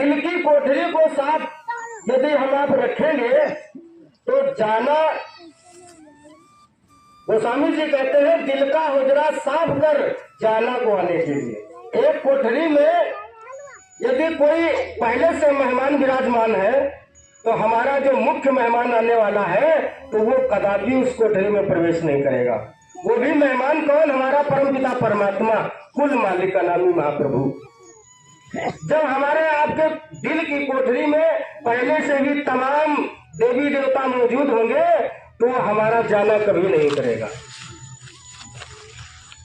दिल की कोठरी को साफ यदि हम आप रखेंगे तो जाना, गोस्वामी जी कहते हैं दिल का हुजरा साफ कर जाना को आने के लिए। एक कोठरी में यदि कोई पहले से मेहमान विराजमान है तो हमारा जो मुख्य मेहमान आने वाला है तो वो कदापि उस कोठरी में प्रवेश नहीं करेगा। वो भी मेहमान कौन? हमारा परमपिता परमात्मा, कुल मालिक अनामी महाप्रभु। जब हमारे आपके दिल की कोठरी में पहले से ही तमाम देवी देवता मौजूद होंगे तो हमारा जाना कभी नहीं करेगा।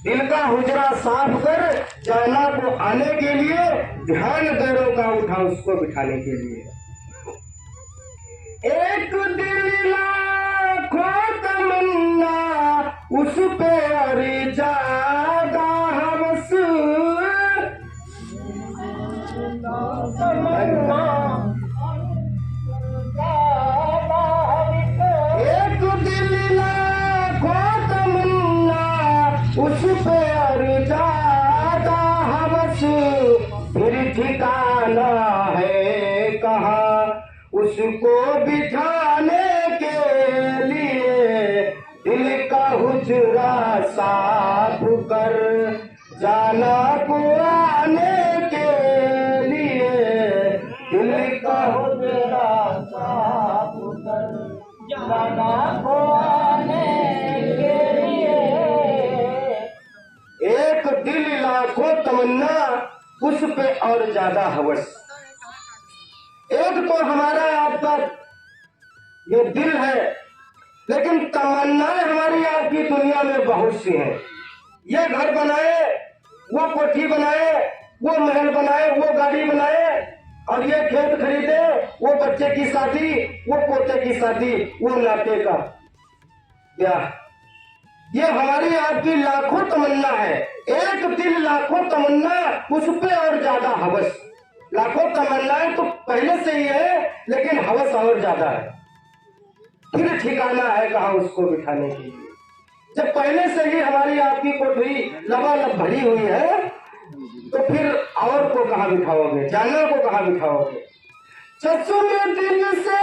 दिल का हुजरा साफ कर जाना को आने के लिए, ध्यान गैरों का उठा उसको बिठाने के लिए। एक दिल लाखों तमन्ना उस पे अरे जागा हवस, एक दिल लाखों तमन्ना उस पे अरे जागा हवस, फिर ठिकाना है कहाँ उसको बिठाने के लिए। दिल का हुजरा साफ कर जाना को आने के लिए, दिल का हुजरा साफ कर जाना को आने के लिए। एक दिल लाखों तमन्ना उस पे और ज्यादा हवस। एक तो हमारा आपका ये दिल है, लेकिन तमन्नाएं हमारी आपकी दुनिया में बहुत सी हैं। ये घर बनाए, वो कोठी बनाए, वो महल बनाए, वो गाड़ी बनाए, और ये खेत खरीदे, वो बच्चे की शादी, वो पोते की शादी, वो नाते का ब्याह। ये हमारी आपकी लाखों तमन्ना है। एक दिल लाखों तमन्ना उस पे और ज्यादा हवस। लाखों तमन्नाएं तो पहले से ही है, लेकिन हवस और ज्यादा है। फिर ठिकाना है कहाँ उसको बिठाने के लिए। जब पहले से ही हमारी आपकी कोठरी लबालब भरी हुई है तो फिर और को कहाँ बिठाओगे, जाना को कहाँ बिठाओगे। चश्मे दिल से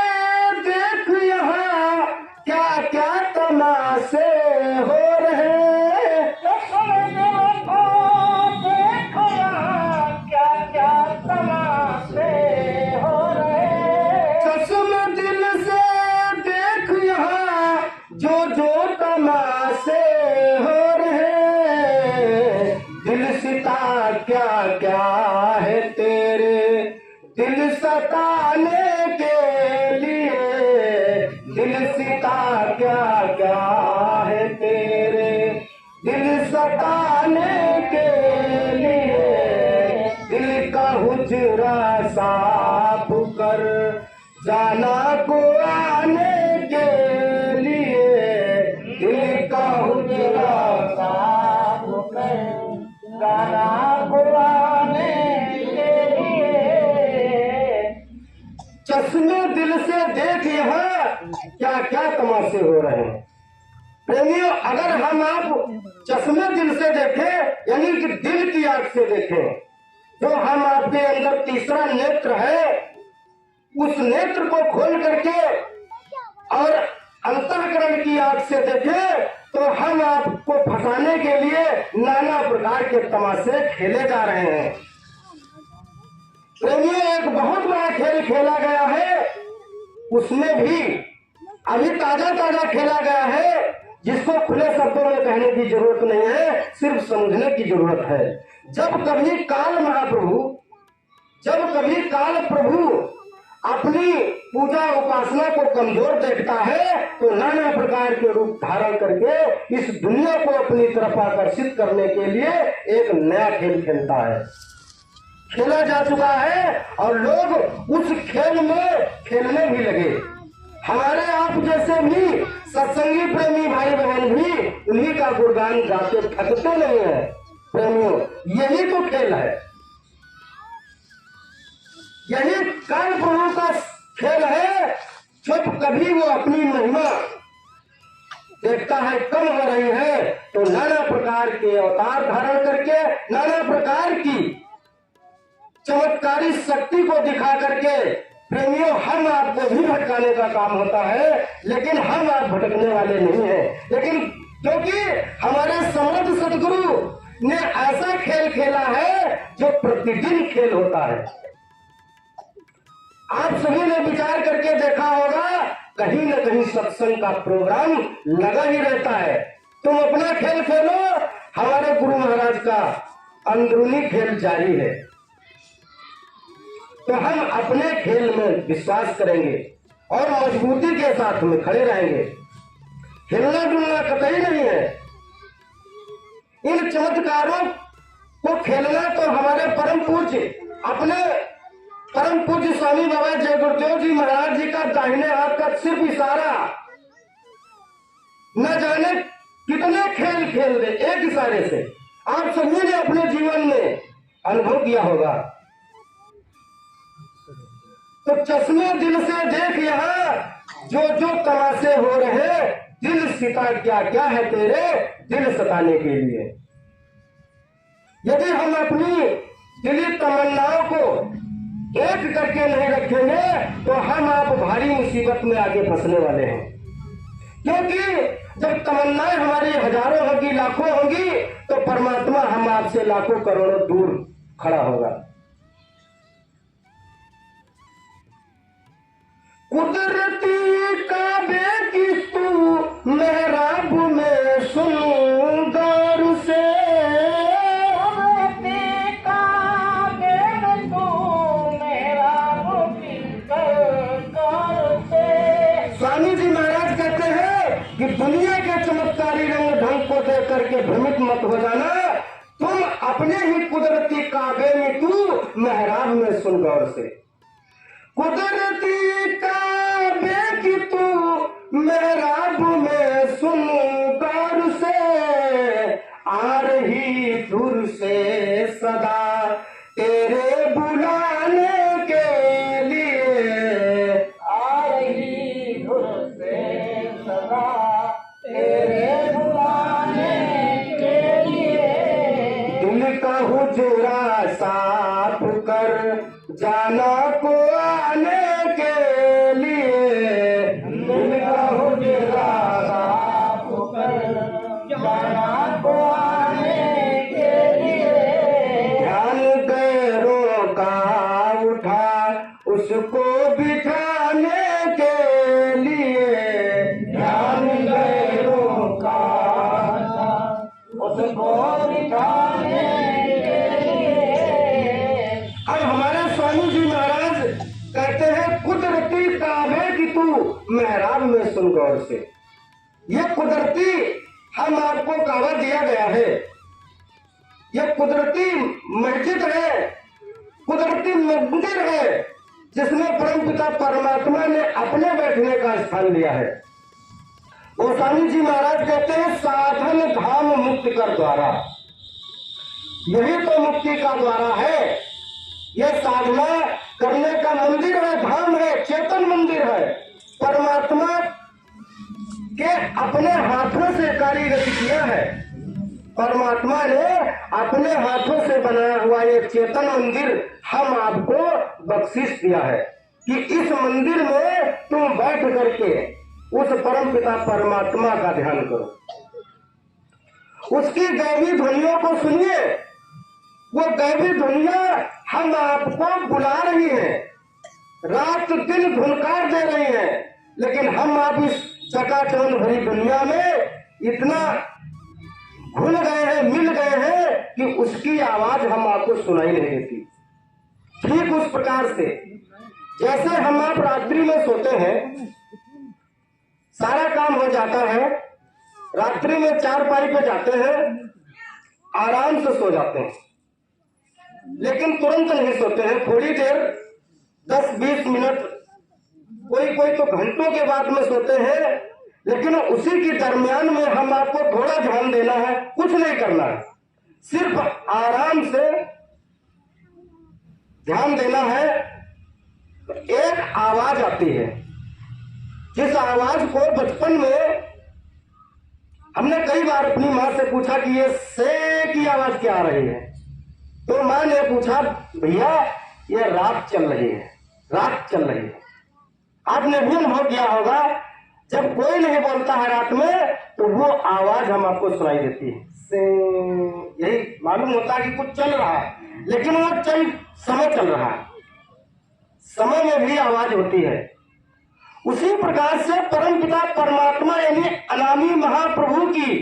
देख यहाँ क्या क्या तमाशे हो रहे, क्या क्या है तेरे दिल सताने के लिए। दिल सिता क्या क्या है तेरे दिल सताने के लिए। दिल का हुजरा साफ कर जाना को आने के लिए। दिल का हुजरा साफ कर जाना को आने के लिए। चश्मे दिल से देख यहाँ क्या क्या तमाशे हो रहे हैं। प्रेमियों, अगर हम आप चश्मे दिल से देखें, यानी कि दिल की आंख से देखें, जो हम आपके अंदर तीसरा नेत्र है, उस नेत्र को खोल करके और अंतःकरण की आंख से देखें तो हम आपको फंसाने के लिए नाना प्रकार के तमाशे खेले जा रहे हैं। प्रेमियों, एक बहुत बड़ा खेल खेला गया है, उसमें भी अभी ताजा ताजा खेला गया है, जिसको खुले शब्दों में कहने की जरूरत नहीं है, सिर्फ समझने की जरूरत है। जब कभी काल प्रभु अपनी पूजा उपासना को कमजोर देखता है तो नाना प्रकार के रूप धारण करके इस दुनिया को अपनी तरफ आकर्षित करने के लिए एक नया खेल खेलता है। खेला जा चुका है और लोग उस खेल में खेलने भी लगे। हमारे आप जैसे भी सत्संगी प्रेमी भाई बहन भी उन्हीं का गुणगान गाते थकते नहीं है। प्रेमियों, यही तो खेल है, यही काल प्रभु का खेल है। जब कभी वो अपनी महिमा देखता है कम हो रही है तो नाना प्रकार के अवतार धारण करके नाना प्रकार की चमत्कारी शक्ति को दिखा करके प्रेमियों हम आपको भी भटकाने का काम होता है, लेकिन हम आप भटकने वाले नहीं हैं। लेकिन क्योंकि हमारे समर्थ सदगुरु ने ऐसा खेल खेला है जो प्रतिदिन खेल होता है। आप सभी ने विचार करके देखा होगा, कहीं न कहीं सत्संग का प्रोग्राम लगा ही रहता है। तुम अपना खेल खेलो, हमारे गुरु महाराज का अंदरूनी खेल जारी है। तो हम अपने खेल में विश्वास करेंगे और मजबूती के साथ में खड़े रहेंगे। हिलना डुलना कतई नहीं है। इन चमत्कारों को खेलना तो हमारे परम पूज्य, अपने परम पूज्य स्वामी बाबा जय गुरुदेव जी महाराज जी का दाहिने हाथ का सिर्फ इशारा, न जाने कितने खेल खेल दे एक इशारे से। आप सभी ने अपने जीवन में अनुभव किया होगा। तो चश्मे दिल से देख यहाँ जो जो तमाशे हो रहे, दिल सिता क्या क्या है तेरे दिल सताने के लिए। यदि हम अपनी दिली तमन्नाओं को एक करके नहीं रखेंगे तो हम आप भारी मुसीबत में आगे फंसने वाले हैं। क्योंकि जब तमन्नाएं हमारी हजारों होगी, लाखों होगी, तो परमात्मा हम आपसे लाखों करोड़ों दूर खड़ा होगा। कुदरती काबे की तू मेहराब में सुन गौर से, कुदरती काबे में तू मेहराब की गौर से। स्वामी जी महाराज कहते हैं कि दुनिया के चमत्कारी रंग ढंग को देख करके भ्रमित मत हो जाना, तुम अपने ही कुदरती काबे में तू मेहराब में सुन गौर से। कुदरती काबे की तू मेहराब में सुन गौर से, आ रही दूर से सदा तेरे बुलाने के लिए, आ रही दूर से सदा तेरे बुलाने के लिए। दिल का हुजरा साफ कर जाना को आने के लिए, दिल का हुजरा साफ कर जाना को आने के लिए। ध्यान गैरों का उठा उसको बिठाने के लिए, ध्यान गैरों का उसको बिठाने के लिए। अब हमारे स्वामी जी महाराज कहते हैं कुदरती काबे की तू मेहराब में सुन गौर से। ये कुदरती हम आपको काबा दिया गया है, ये कुदरती मस्जिद है, कुदरती मंदिर है, जिसमें परमपिता परमात्मा ने अपने बैठने का स्थान लिया है। गोस्वामी जी महाराज कहते हैं साधन धाम मुक्ति कर द्वारा, यही तो मुक्ति का द्वारा है। यह साधना करने का मंदिर है, धाम है, चेतन मंदिर है। परमात्मा के अपने हाथों से कारीगरी किया है। परमात्मा ने अपने हाथों से बनाया हुआ ये चेतन मंदिर हम आपको बख्शिश दिया है कि इस मंदिर में तुम बैठ करके उस परम पिता परमात्मा का ध्यान करो, उसकी दैवी ध्वनियों को सुनिए। वो दैवी ध्वनियां हम आपको बुला रही हैं, रात दिन धुनकार दे रही हैं, लेकिन हम आप इस चकाचौंध भरी दुनिया में इतना भूल गए हैं, मिल गए हैं कि उसकी आवाज हम आपको सुनाई नहीं देती। ठीक उस प्रकार से जैसे हम आप रात्रि में सोते हैं, सारा काम हो जाता है, रात्रि में चारपाई पे जाते हैं, आराम से सो जाते हैं, लेकिन तुरंत नहीं सोते हैं। थोड़ी देर 10-20 मिनट, कोई तो घंटों के बाद में सोते हैं, लेकिन उसी के दरमियान में हम आपको थोड़ा ध्यान देना है, कुछ नहीं करना है, सिर्फ आराम से ध्यान देना है। एक आवाज आती है, जिस आवाज को बचपन में हमने कई बार अपनी माँ से पूछा कि ये से की आवाज क्या आ रही है, तो माँ ने पूछा, भैया ये रात चल रही है, रात चल रही है। आपने भी अनुभव किया होगा, जब कोई नहीं बोलता है रात में तो वो आवाज हम आपको सुनाई देती है, यही मालूम होता है कि कुछ चल रहा है, लेकिन वो समय चल रहा है, समय में भी आवाज होती है। उसी प्रकार से परमपिता परमात्मा यानी अनामी महाप्रभु की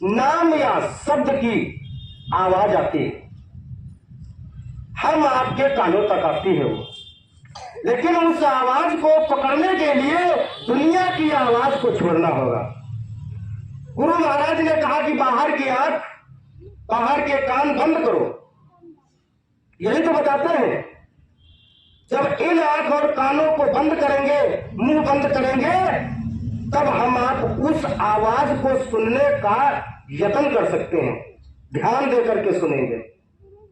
नाम या शब्द की आवाज आती है, हम आपके कानों तक आती है वो, लेकिन उस आवाज को पकड़ने के लिए दुनिया की आवाज को छोड़ना होगा। गुरु महाराज ने कहा कि बाहर की आंख, बाहर के कान बंद करो, यही तो बताते हैं। जब इन आंख और कानों को बंद करेंगे, मुंह बंद करेंगे, तब हम आप उस आवाज को सुनने का यत्न कर सकते हैं, ध्यान देकर के सुनेंगे।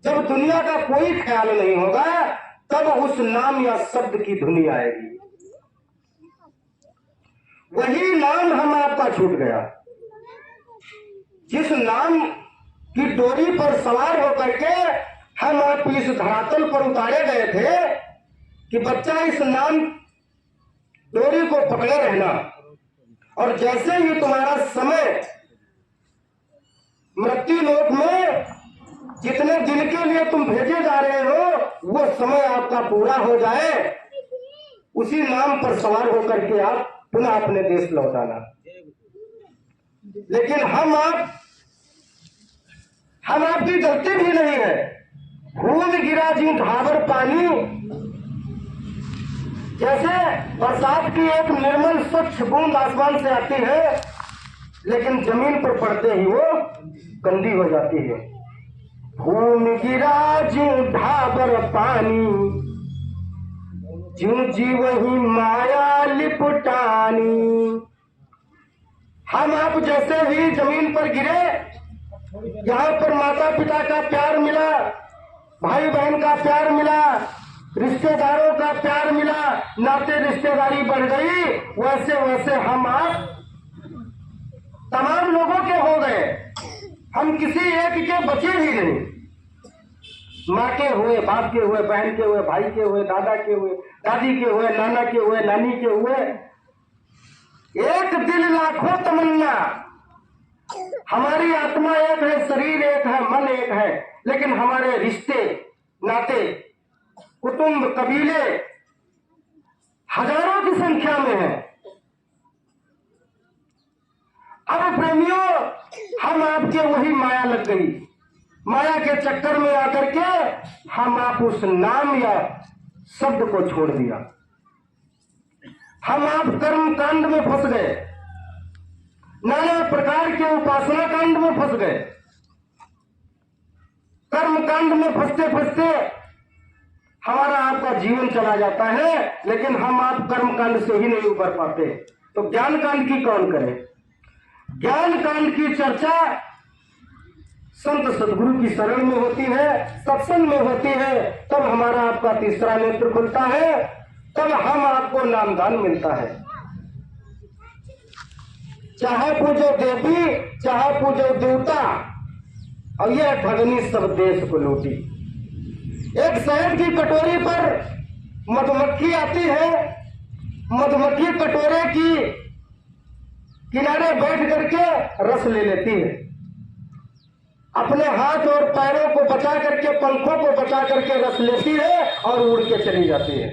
जब दुनिया का कोई ख्याल नहीं होगा, तब उस नाम या शब्द की धुनी आएगी। वही नाम हम आपका छूट गया, जिस नाम की डोरी पर सवार होकर के हम आप इस धरातल पर उतारे गए थे कि बच्चा इस नाम डोरी को पकड़े रहना, और जैसे ही तुम्हारा समय मृत्यु लोक में जितने दिन के लिए तुम भेजे जा रहे हो वो समय आपका पूरा हो जाए, उसी नाम पर सवार होकर के आप पुनः अपने देश लौट आना। लेकिन हम आपकी गलती भी नहीं है। खूब गिरा जी ढाबर पानी, जैसे बरसात की एक निर्मल स्वच्छ बूंद आसमान से आती है, लेकिन जमीन पर पड़ते ही वो गंदी हो जाती है। खून गिरा जी ढाबर पानी, ज्यों जी वही माया लिपटानी। हम आप जैसे ही जमीन पर गिरे, यहाँ पर माता पिता का प्यार मिला, भाई बहन का प्यार मिला, रिश्तेदारों का प्यार मिला, नाते रिश्तेदारी बढ़ गई, वैसे वैसे हम आप तमाम लोगों के हो गए, हम किसी एक के बचे ही नहीं। माँ के हुए, बाप के हुए, बहन के हुए, भाई के हुए, दादा के हुए, दादी के हुए, नाना के हुए, नानी के हुए। एक दिल लाखों तमन्ना, हमारी आत्मा एक है, शरीर एक है, मन एक है, लेकिन हमारे रिश्ते नाते, कुटुंब, कबीले हजारों की संख्या में है। अब प्रेमियों, हम आपके वही माया लग गई, माया के चक्कर में आकर के हम आप उस नाम या शब्द को छोड़ दिया। हम आप कर्म कांड में फंस गए, नाना प्रकार के उपासना कांड में फंस गए। कर्म कांड में फंसते फंसते हमारा आपका जीवन चला जाता है, लेकिन हम आप कर्म कांड से ही नहीं उबर पाते, तो ज्ञान कांड की कौन करे। ज्ञान कांड की चर्चा संत सदगुरु की शरण में होती है, सत्संग में होती है, तब हमारा आपका तीसरा नेत्र खुलता है, तब हम आपको नामदान मिलता है। चाहे पूजो देवी, चाहे पूजो देवता, और यह ठगनी सब देश को लूटी। एक शहद की कटोरी पर मधुमक्खी आती है, मधुमक्खी कटोरे की किनारे बैठ करके रस ले लेती है, अपने हाथ और पैरों को बचा करके, पंखों को बचा करके रस लेती है और उड़ के चली जाती है।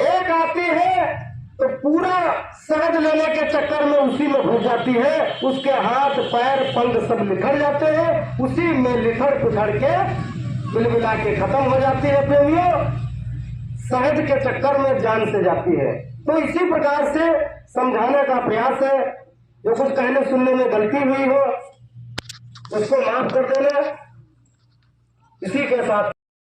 एक आती है तो पूरा शहद लेने के चक्कर में उसी में घुस जाती है, उसके हाथ पैर पंख सब निखर जाते हैं, उसी में लिखड़ पुछड़ के बिलबिला के खत्म हो जाती है। प्रेमियों, शहद के चक्कर में जान से जाती है। तो इसी प्रकार से समझाने का प्रयास है, जो कुछ कहने सुनने में गलती हुई हो उसको माफ कर देना। इसी के साथ